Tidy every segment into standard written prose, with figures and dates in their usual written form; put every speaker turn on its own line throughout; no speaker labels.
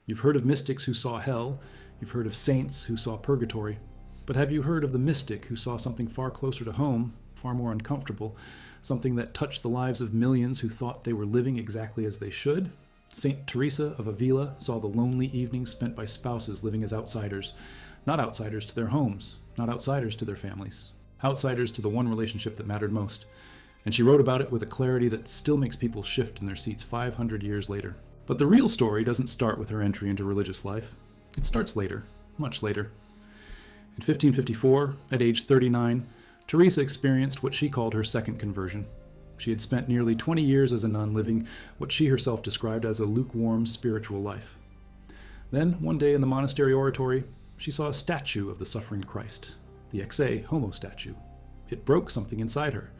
You've heard of mystics who saw hell, you've heard of saints who saw purgatory, but have you heard of the mystic who saw something far closer to home, far more uncomfortable, something that touched the lives of millions who thought they were living exactly as they should? Saint Teresa of Avila saw the lonely evenings spent by spouses living as outsiders, not outsiders to their homes, not outsiders to their families, outsiders to the one relationship that mattered most. And she wrote about it with a clarity that still makes people shift in their seats 500 years later. But the real story doesn't start with her entry into religious life. It starts later, much later. In 1554, at age 39, Teresa experienced what she called her second conversion. She had spent nearly 20 years as a nun living what she herself described as a lukewarm spiritual life. Then, one day in the monastery oratory, she saw a statue of the suffering Christ, the ex homo statue. It broke something inside her.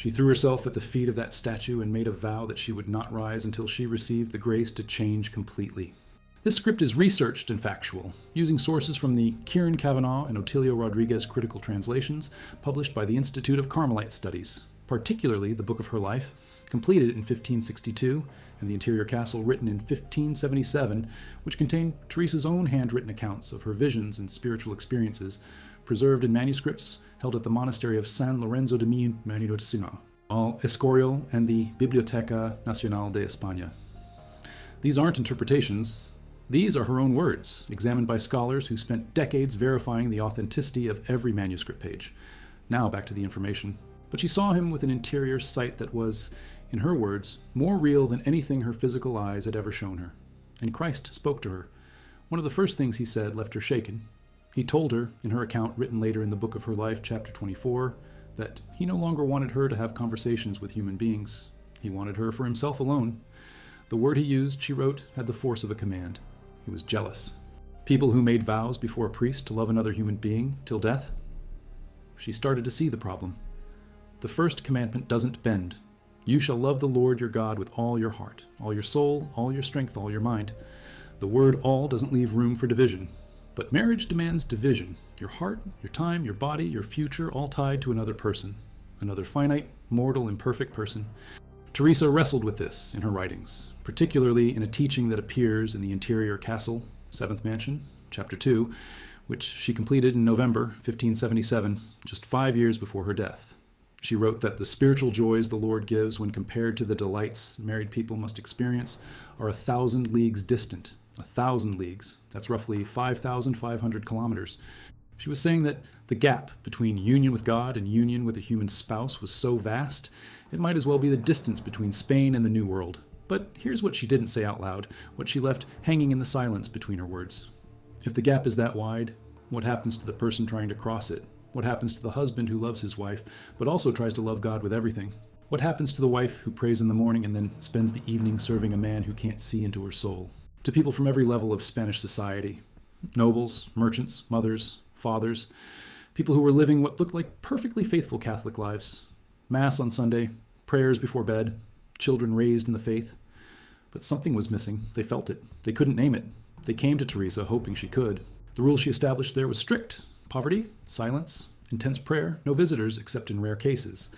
She threw herself at the feet of that statue and made a vow that she would not rise until she received the grace to change completely. This script is researched and factual, using sources from the Kieran Kavanagh and Otilio Rodriguez critical translations published by the Institute of Carmelite Studies, particularly the Book of Her Life, completed in 1562, and the Interior Castle written in 1577, which contained Teresa's own handwritten accounts of her visions and spiritual experiences, preserved in manuscripts held at the monastery of San Lorenzo de Mendocino, El Escorial, and the Biblioteca Nacional de España. These aren't interpretations. These are her own words, examined by scholars who spent decades verifying the authenticity of every manuscript page. Now back to the information. But she saw him with an interior sight that was, in her words, more real than anything her physical eyes had ever shown her. And Christ spoke to her. One of the first things he said left her shaken. He told her, in her account written later in the Book of Her Life, chapter 24, that he no longer wanted her to have conversations with human beings. He wanted her for himself alone. The word he used, she wrote, had the force of a command. He was jealous. People who made vows before a priest to love another human being till death. She started to see the problem. The first commandment doesn't bend. You shall love the Lord your God with all your heart, all your soul, all your strength, all your mind. The word all doesn't leave room for division. But marriage demands division. Your heart, your time, your body, your future, all tied to another person. Another finite, mortal, imperfect person. Teresa wrestled with this in her writings, particularly in a teaching that appears in the Interior Castle, 7th Mansion, chapter 2, which she completed in November 1577, just 5 years before her death. She wrote that the spiritual joys the Lord gives when compared to the delights married people must experience are 1,000 leagues distant. 1,000 leagues. That's roughly 5,500 kilometers. She was saying that the gap between union with God and union with a human spouse was so vast, it might as well be the distance between Spain and the New World. But here's what she didn't say out loud, what she left hanging in the silence between her words. If the gap is that wide, what happens to the person trying to cross it? What happens to the husband who loves his wife, but also tries to love God with everything? What happens to the wife who prays in the morning and then spends the evening serving a man who can't see into her soul? To people from every level of Spanish society, nobles, merchants, mothers, fathers, people who were living what looked like perfectly faithful Catholic lives, Mass on Sunday, prayers before bed, children raised in the faith. But something was missing. They felt it. They couldn't name it. They came to Teresa hoping she could. The rule she established there was strict. Poverty, silence, intense prayer, no visitors except in rare cases.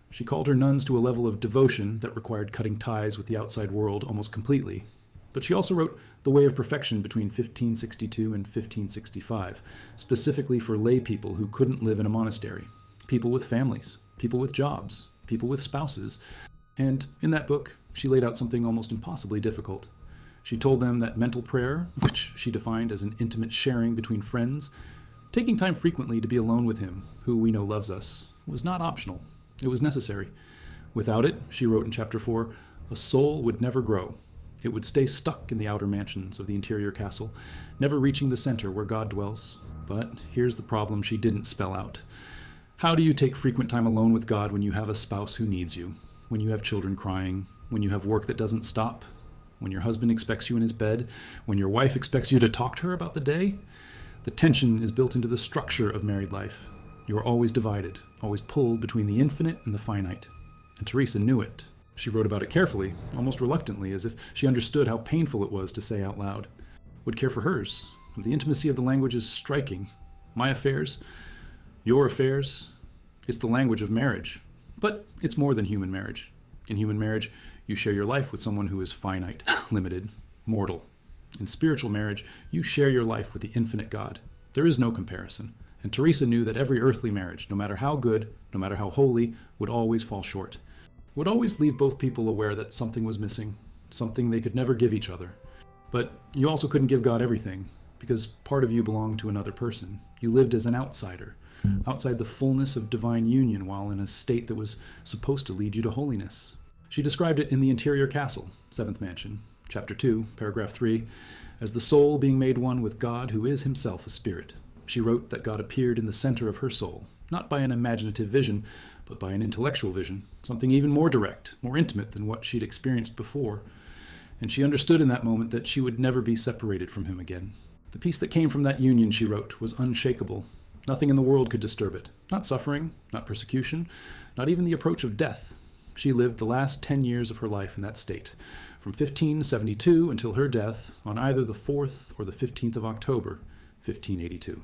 She called her nuns to a level of devotion that required cutting ties with the outside world almost completely. But she also wrote The Way of Perfection between 1562 and 1565, specifically for lay people who couldn't live in a monastery, people with families, people with jobs, people with spouses. And in that book, she laid out something almost impossibly difficult. She told them that mental prayer, which she defined as an intimate sharing between friends, taking time frequently to be alone with him, who we know loves us, was not optional. It was necessary. Without it, she wrote in chapter 4, a soul would never grow. It would stay stuck in the outer mansions of the interior castle, never reaching the center where God dwells. But here's the problem she didn't spell out. How do you take frequent time alone with God when you have a spouse who needs you, when you have children crying, when you have work that doesn't stop, when your husband expects you in his bed, when your wife expects you to talk to her about the day? The tension is built into the structure of married life. You are always divided, always pulled between the infinite and the finite. And Teresa knew it. She wrote about it carefully, almost reluctantly, as if she understood how painful it was to say out loud. Would care for hers. The intimacy of the language is striking. My affairs, your affairs, it's the language of marriage. But it's more than human marriage. In human marriage, you share your life with someone who is finite, limited, mortal. In spiritual marriage, you share your life with the infinite God. There is no comparison. And Teresa knew that every earthly marriage, no matter how good, no matter how holy, would always fall short. Would always leave both people aware that something was missing, something they could never give each other. But you also couldn't give God everything, because part of you belonged to another person. You lived as an outsider, outside the fullness of divine union while in a state that was supposed to lead you to holiness. She described it in The Interior Castle, 7th Mansion, Chapter 2, Paragraph 3, as the soul being made one with God who is himself a spirit. She wrote that God appeared in the center of her soul, not by an imaginative vision, but by an intellectual vision, something even more direct, more intimate than what she'd experienced before. And she understood in that moment that she would never be separated from him again. The peace that came from that union, she wrote, was unshakable. Nothing in the world could disturb it. Not suffering, not persecution, not even the approach of death. She lived the last 10 years of her life in that state, from 1572 until her death on either the 4th or the 15th of October, 1582.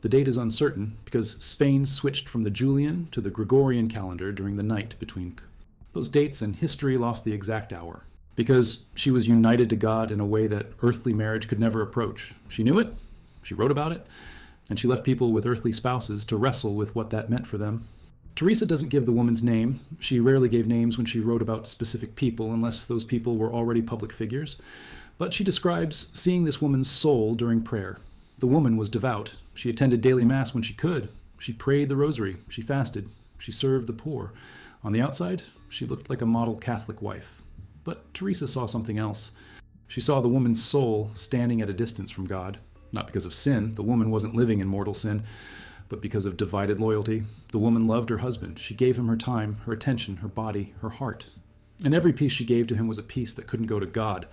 The date is uncertain because Spain switched from the Julian to the Gregorian calendar during the night between those dates, and history lost the exact hour. Because she was united to God in a way that earthly marriage could never approach. She knew it, she wrote about it, and she left people with earthly spouses to wrestle with what that meant for them. Teresa doesn't give the woman's name. She rarely gave names when she wrote about specific people unless those people were already public figures. But she describes seeing this woman's soul during prayer. The woman was devout. She attended daily mass when she could. She prayed the rosary. She fasted. She served the poor. On the outside, she looked like a model Catholic wife. But Teresa saw something else. She saw the woman's soul standing at a distance from God. Not because of sin. The woman wasn't living in mortal sin. But because of divided loyalty. The woman loved her husband. She gave him her time, her attention, her body, her heart. And every piece she gave to him was a piece that couldn't go to God.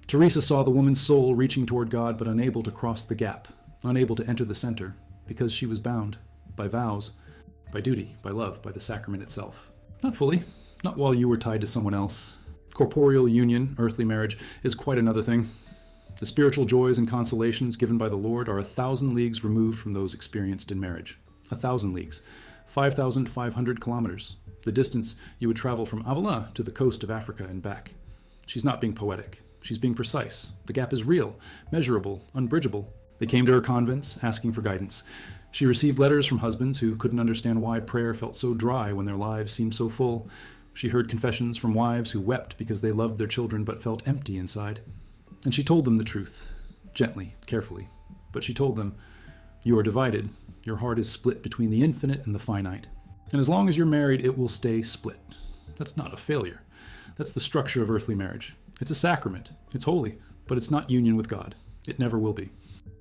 Teresa saw the woman's soul reaching toward God but unable to cross the gap, unable to enter the center, because she was bound by vows, by duty, by love, by the sacrament itself. Not fully, not while you were tied to someone else. Corporeal union, earthly marriage, is quite another thing. The spiritual joys and consolations given by the Lord are 1,000 leagues removed from those experienced in marriage. 1,000 leagues, 5,500 kilometers, the distance you would travel from Avila to the coast of Africa and back. She's not being poetic. She's being precise. The gap is real, measurable, unbridgeable. They came to her convents, asking for guidance. She received letters from husbands who couldn't understand why prayer felt so dry when their lives seemed so full. She heard confessions from wives who wept because they loved their children but felt empty inside. And she told them the truth, gently, carefully. But she told them, you are divided. Your heart is split between the infinite and the finite. And as long as you're married, it will stay split. That's not a failure. That's the structure of earthly marriage. It's a sacrament. It's holy, but it's not union with God. It never will be.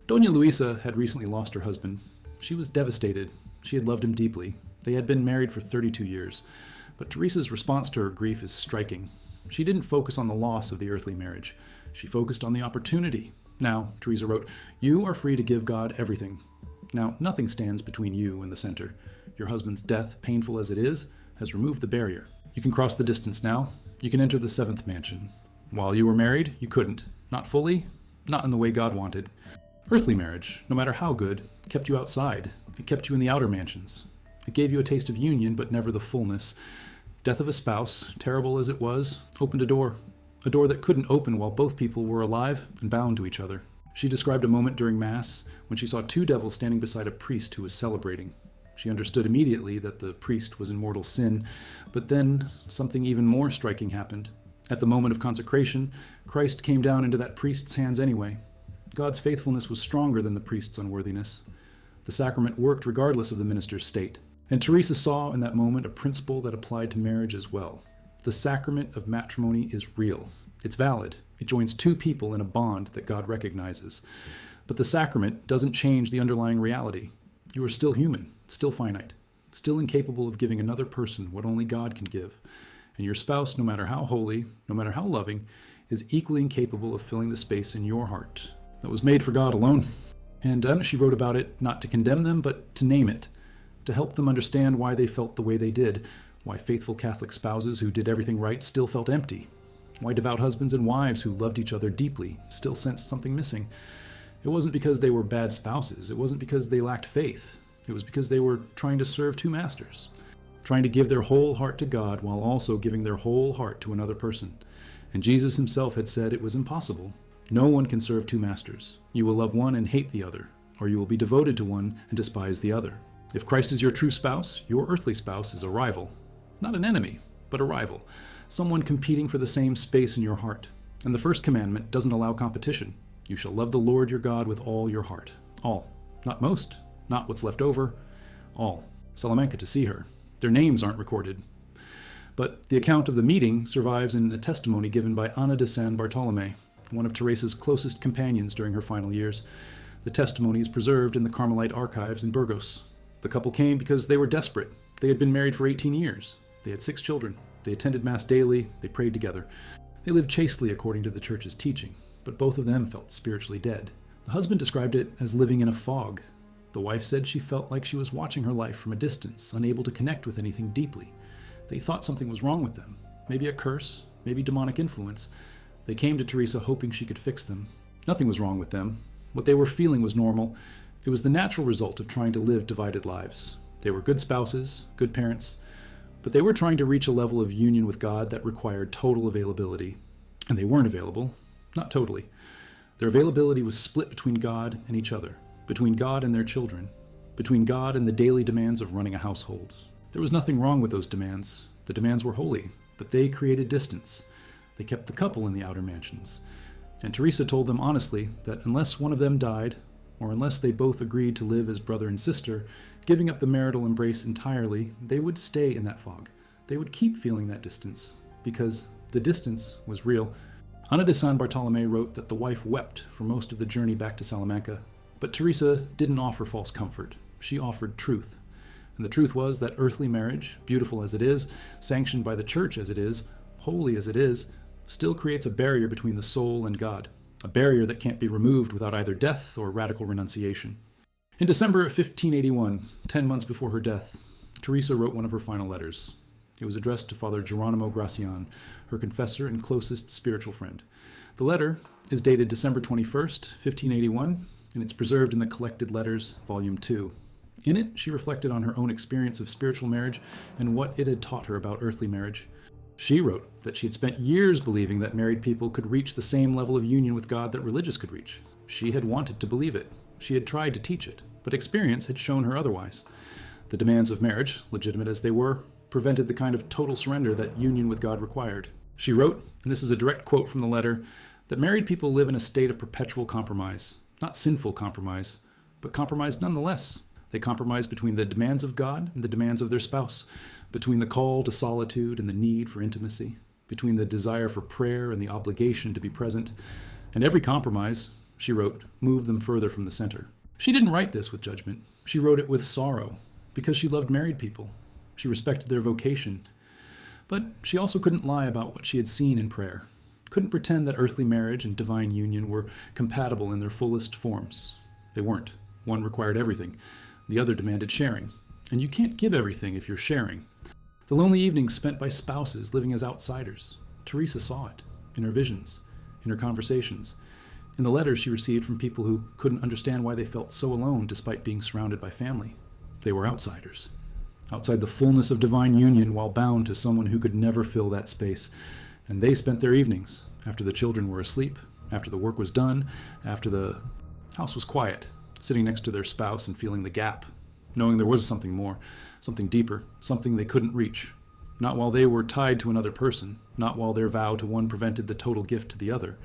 Doña Luisa had recently lost her husband. She was devastated. She had loved him deeply. They had been married for 32 years. But Teresa's response to her grief is striking. She didn't focus on the loss of the earthly marriage. She focused on the opportunity. Now, Teresa wrote, you are free to give God everything. Now, nothing stands between you and the center. Your husband's death, painful as it is, has removed the barrier. You can cross the distance now. You can enter the 7th mansion. While you were married, you couldn't. Not fully, not in the way God wanted. Earthly marriage, no matter how good, kept you outside. It kept you in the outer mansions. It gave you a taste of union, but never the fullness. Death of a spouse, terrible as it was, opened a door that couldn't open while both people were alive and bound to each other. She described a moment during Mass when she saw 2 devils standing beside a priest who was celebrating. She understood immediately that the priest was in mortal sin, but then something even more striking happened. At the moment of consecration, Christ came down into that priest's hands anyway. God's faithfulness was stronger than the priest's unworthiness. The sacrament worked regardless of the minister's state. And Teresa saw in that moment a principle that applied to marriage as well. The sacrament of matrimony is real. It's valid. It joins 2 people in a bond that God recognizes. But the sacrament doesn't change the underlying reality. You are still human, still finite, still incapable of giving another person what only God can give. And your spouse, no matter how holy, no matter how loving, is equally incapable of filling the space in your heart that was made for God alone. And she wrote about it not to condemn them, but to name it, to help them understand why they felt the way they did, why faithful Catholic spouses who did everything right still felt empty, why devout husbands and wives who loved each other deeply still sensed something missing. It wasn't because they were bad spouses. It wasn't because they lacked faith. It was because they were trying to serve 2 masters, trying to give their whole heart to God while also giving their whole heart to another person. And Jesus himself had said it was impossible. No one can serve two masters. You will love one and hate the other, or you will be devoted to one and despise the other. If Christ is your true spouse, your earthly spouse is a rival. Not an enemy, but a rival. Someone competing for the same space in your heart. And the first commandment doesn't allow competition. You shall love the Lord your God with all your heart. All. Not most. Not what's left over. All. Salamanca to see her. Their names aren't recorded. But the account of the meeting survives in a testimony given by Ana de San Bartolome, one of Teresa's closest companions during her final years. The testimony is preserved in the Carmelite archives in Burgos. The couple came because they were desperate. They had been married for 18 years. They had 6 children. They attended Mass daily. They prayed together. They lived chastely according to the Church's teaching, but both of them felt spiritually dead. The husband described it as living in a fog. The wife said she felt like she was watching her life from a distance, unable to connect with anything deeply. They thought something was wrong with them. Maybe a curse, maybe demonic influence. They came to Teresa hoping she could fix them. Nothing was wrong with them. What they were feeling was normal. It was the natural result of trying to live divided lives. They were good spouses, good parents, but they were trying to reach a level of union with God that required total availability. And they weren't available. Not totally. Their availability was split between God and each other, between God and their children, between God and the daily demands of running a household. There was nothing wrong with those demands. The demands were holy, but they created distance. They kept the couple in the outer mansions. And Teresa told them honestly that unless one of them died, or unless they both agreed to live as brother and sister, giving up the marital embrace entirely, they would stay in that fog. They would keep feeling that distance, because the distance was real. Ana de San Bartolome wrote that the wife wept for most of the journey back to Salamanca, but Teresa didn't offer false comfort. She offered truth. And the truth was that earthly marriage, beautiful as it is, sanctioned by the Church as it is, holy as it is, still creates a barrier between the soul and God, a barrier that can't be removed without either death or radical renunciation. In December of 1581, 10 months before her death, Teresa wrote one of her final letters. It was addressed to Father Geronimo Gracian, her confessor and closest spiritual friend. The letter is dated December 21st, 1581, and it's preserved in the Collected Letters, Volume 2. In it, she reflected on her own experience of spiritual marriage and what it had taught her about earthly marriage. She wrote that she had spent years believing that married people could reach the same level of union with God that religious could reach. She had wanted to believe it. She had tried to teach it, but experience had shown her otherwise. The demands of marriage, legitimate as they were, prevented the kind of total surrender that union with God required. She wrote, and this is a direct quote from the letter, that married people live in a state of perpetual compromise. Not sinful compromise, but compromise nonetheless. They compromise between the demands of God and the demands of their spouse, between the call to solitude and the need for intimacy, between the desire for prayer and the obligation to be present. And every compromise, she wrote, moved them further from the center. She didn't write this with judgment. She wrote it with sorrow, because she loved married people. She respected their vocation. But she also couldn't lie about what she had seen in prayer, couldn't pretend that earthly marriage and divine union were compatible in their fullest forms. They weren't. One required everything. The other demanded sharing. And you can't give everything if you're sharing. The lonely evenings spent by spouses living as outsiders. Teresa saw it, in her visions, in her conversations, in the letters she received from people who couldn't understand why they felt so alone despite being surrounded by family. They were outsiders. Outside the fullness of divine union while bound to someone who could never fill that space. And they spent their evenings, after the children were asleep, after the work was done, after the house was quiet, sitting next to their spouse and feeling the gap, knowing there was something more, something deeper, something they couldn't reach. Not while they were tied to another person, not while their vow to one prevented the total gift to the other.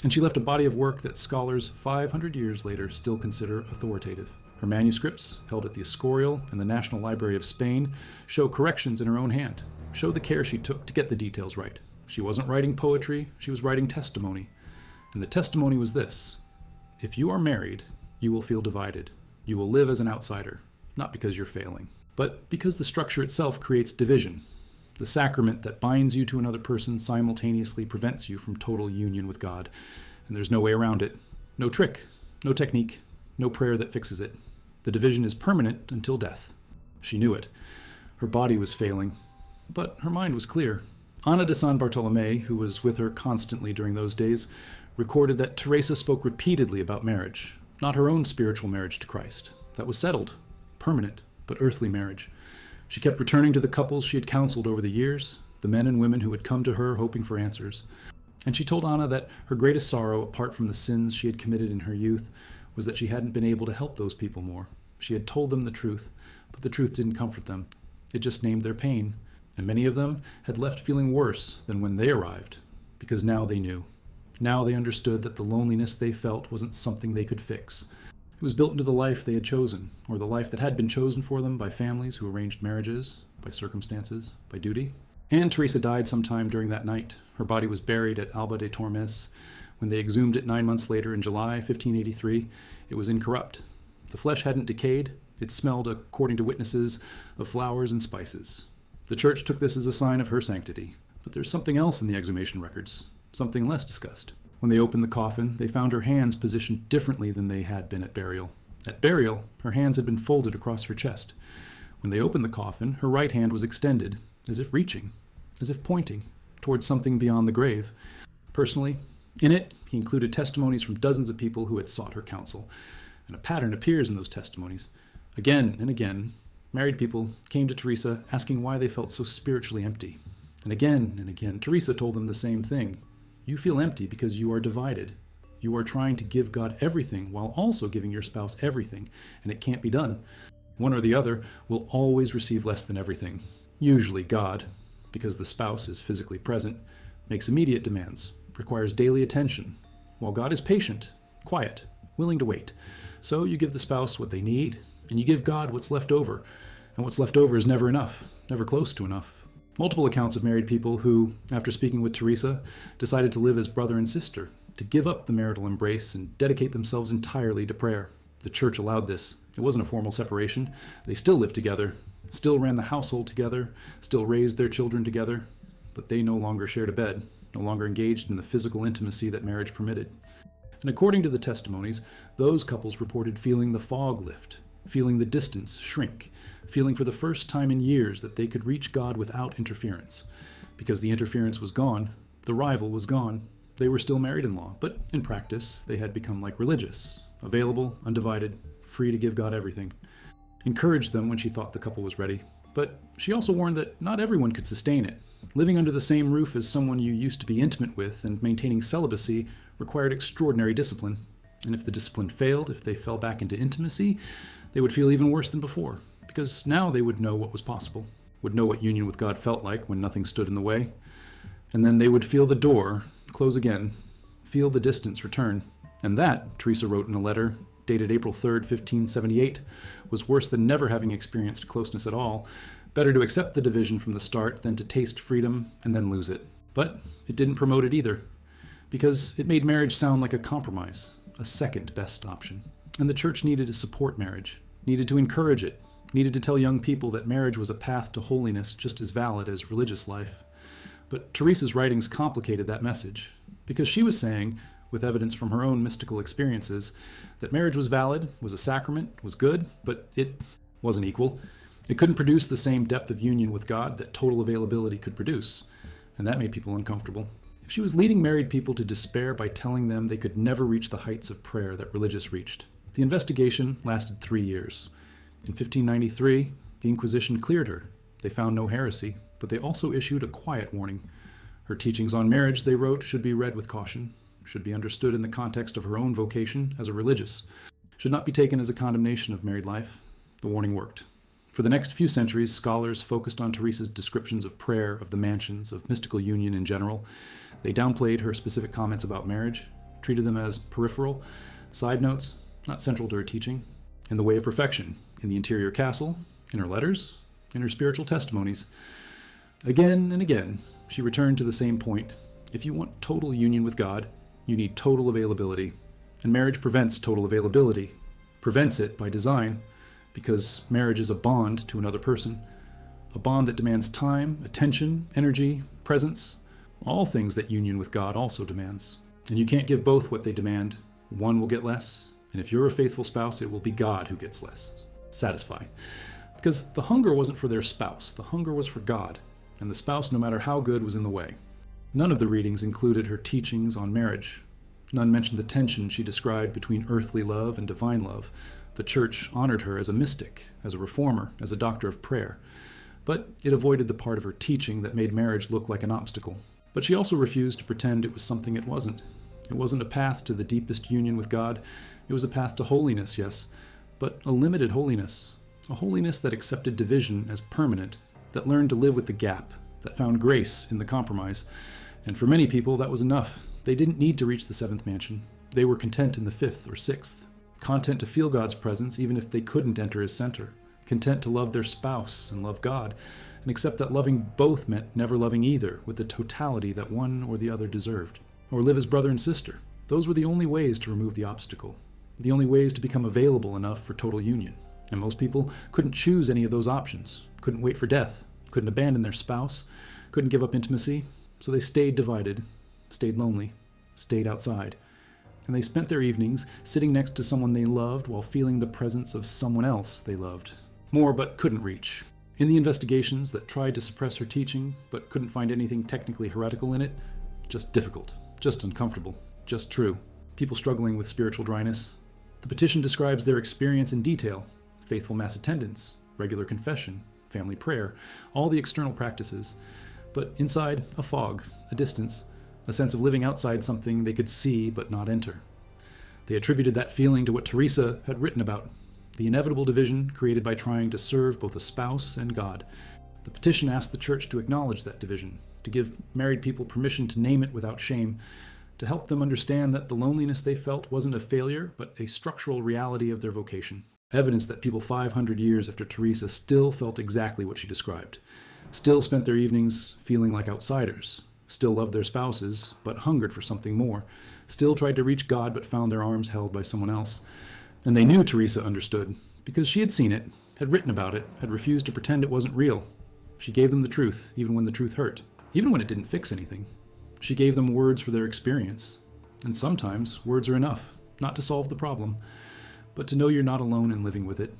And she left a body of work that scholars 500 years later still consider authoritative. Her manuscripts, held at the Escorial and the National Library of Spain, show corrections in her own hand, show the care she took to get the details right. She wasn't writing poetry, she was writing testimony. And the testimony was this: if you are married, you will feel divided. You will live as an outsider, not because you're failing, but because the structure itself creates division. The sacrament that binds you to another person simultaneously prevents you from total union with God, and there's no way around it. No trick, no technique, no prayer that fixes it. The division is permanent until death. She knew it. Her body was failing, but her mind was clear. Ana de San Bartolome, who was with her constantly during those days, recorded that Teresa spoke repeatedly about marriage, not her own spiritual marriage to Christ. That was settled, permanent, but earthly marriage. She kept returning to the couples she had counseled over the years, the men and women who had come to her hoping for answers. And she told Anna that her greatest sorrow, apart from the sins she had committed in her youth, was that she hadn't been able to help those people more. She had told them the truth, but the truth didn't comfort them. It just named their pain, and many of them had left feeling worse than when they arrived, because now they knew. Now they understood that the loneliness they felt wasn't something they could fix. It was built into the life they had chosen, or the life that had been chosen for them by families who arranged marriages, by circumstances, by duty. And Teresa died sometime during that night. Her body was buried at Alba de Tormes. When they exhumed it 9 months later in July 1583, it was incorrupt. The flesh hadn't decayed. It smelled, according to witnesses, of flowers and spices. The church took this as a sign of her sanctity. But there's something else in the exhumation records, something less discussed. When they opened the coffin, they found her hands positioned differently than they had been at burial. At burial, her hands had been folded across her chest. When they opened the coffin, her right hand was extended, as if reaching, as if pointing, towards something beyond the grave. Personally, in it, he included testimonies from dozens of people who had sought her counsel. And a pattern appears in those testimonies. Again and again, married people came to Teresa asking why they felt so spiritually empty. And again, Teresa told them the same thing. You feel empty because you are divided. You are trying to give God everything while also giving your spouse everything, and it can't be done. One or the other will always receive less than everything. Usually God, because the spouse is physically present, makes immediate demands, requires daily attention, while God is patient, quiet, willing to wait. So you give the spouse what they need, and you give God what's left over. And what's left over is never enough, never close to enough. Multiple accounts of married people who, after speaking with Teresa, decided to live as brother and sister, to give up the marital embrace and dedicate themselves entirely to prayer. The church allowed this. It wasn't a formal separation. They still lived together, still ran the household together, still raised their children together, but they no longer shared a bed, no longer engaged in the physical intimacy that marriage permitted. And according to the testimonies, those couples reported feeling the fog lift, feeling the distance shrink, feeling for the first time in years that they could reach God without interference. Because the interference was gone, the rival was gone. They were still married in law, but in practice, they had become like religious, available, undivided, free to give God everything. Encouraged them when she thought the couple was ready, but she also warned that not everyone could sustain it. Living under the same roof as someone you used to be intimate with and maintaining celibacy required extraordinary discipline. And if the discipline failed, if they fell back into intimacy, they would feel even worse than before, because now they would know what was possible, would know what union with God felt like when nothing stood in the way. And then they would feel the door close again, feel the distance return. And that, Teresa wrote in a letter dated April 3rd, 1578, was worse than never having experienced closeness at all. Better to accept the division from the start than to taste freedom and then lose it. But it didn't promote it either, because it made marriage sound like a compromise, a second best option. And the church needed to support marriage, needed to encourage it, needed to tell young people that marriage was a path to holiness just as valid as religious life. But Teresa's writings complicated that message, because she was saying, with evidence from her own mystical experiences, that marriage was valid, was a sacrament, was good, but it wasn't equal. It couldn't produce the same depth of union with God that total availability could produce, and that made people uncomfortable. If she was leading married people to despair by telling them they could never reach the heights of prayer that religious reached. The investigation lasted 3 years. In 1593, the Inquisition cleared her. They found no heresy, but they also issued a quiet warning. Her teachings on marriage, they wrote, should be read with caution, should be understood in the context of her own vocation as a religious, should not be taken as a condemnation of married life. The warning worked. For the next few centuries, scholars focused on Teresa's descriptions of prayer, of the mansions, of mystical union in general. They downplayed her specific comments about marriage, treated them as peripheral, side notes, not central to her teaching. In the way of perfection, in the interior castle, in her letters, in her spiritual testimonies. Again and again, she returned to the same point. If you want total union with God, you need total availability. And marriage prevents total availability, prevents it by design, because marriage is a bond to another person, a bond that demands time, attention, energy, presence, all things that union with God also demands. And you can't give both what they demand. One will get less, and if you're a faithful spouse, it will be God who gets less. Satisfy. Because the hunger wasn't for their spouse, the hunger was for God, and the spouse, no matter how good, was in the way. None of the readings included her teachings on marriage. None mentioned the tension she described between earthly love and divine love. The church honored her as a mystic, as a reformer, as a doctor of prayer. But it avoided the part of her teaching that made marriage look like an obstacle. But she also refused to pretend it was something it wasn't. It wasn't a path to the deepest union with God. It was a path to holiness, yes, but a limited holiness. A holiness that accepted division as permanent, that learned to live with the gap, that found grace in the compromise. And for many people, that was enough. They didn't need to reach the seventh mansion. They were content in the fifth or sixth. Content to feel God's presence even if they couldn't enter his center. Content to love their spouse and love God, and accept that loving both meant never loving either with the totality that one or the other deserved. Or live as brother and sister. Those were the only ways to remove the obstacle. The only ways to become available enough for total union. And most people couldn't choose any of those options. Couldn't wait for death. Couldn't abandon their spouse. Couldn't give up intimacy. So they stayed divided. Stayed lonely. Stayed outside. And they spent their evenings sitting next to someone they loved while feeling the presence of someone else they loved. More but couldn't reach. In the investigations that tried to suppress her teaching but couldn't find anything technically heretical in it, just difficult. Just uncomfortable. Just true. People struggling with spiritual dryness. The petition describes their experience in detail. Faithful mass attendance, regular confession, family prayer, all the external practices. But inside, a fog, a distance, a sense of living outside something they could see but not enter. They attributed that feeling to what Teresa had written about, the inevitable division created by trying to serve both a spouse and God. The petition asked the church to acknowledge that division, to give married people permission to name it without shame, to help them understand that the loneliness they felt wasn't a failure, but a structural reality of their vocation. Evidence that people 500 years after Teresa still felt exactly what she described, still spent their evenings feeling like outsiders, still loved their spouses, but hungered for something more, still tried to reach God but found their arms held by someone else. And they knew Teresa understood, because she had seen it, had written about it, had refused to pretend it wasn't real. She gave them the truth, even when the truth hurt, even when it didn't fix anything. She gave them words for their experience. And sometimes words are enough, not to solve the problem, but to know you're not alone in living with it,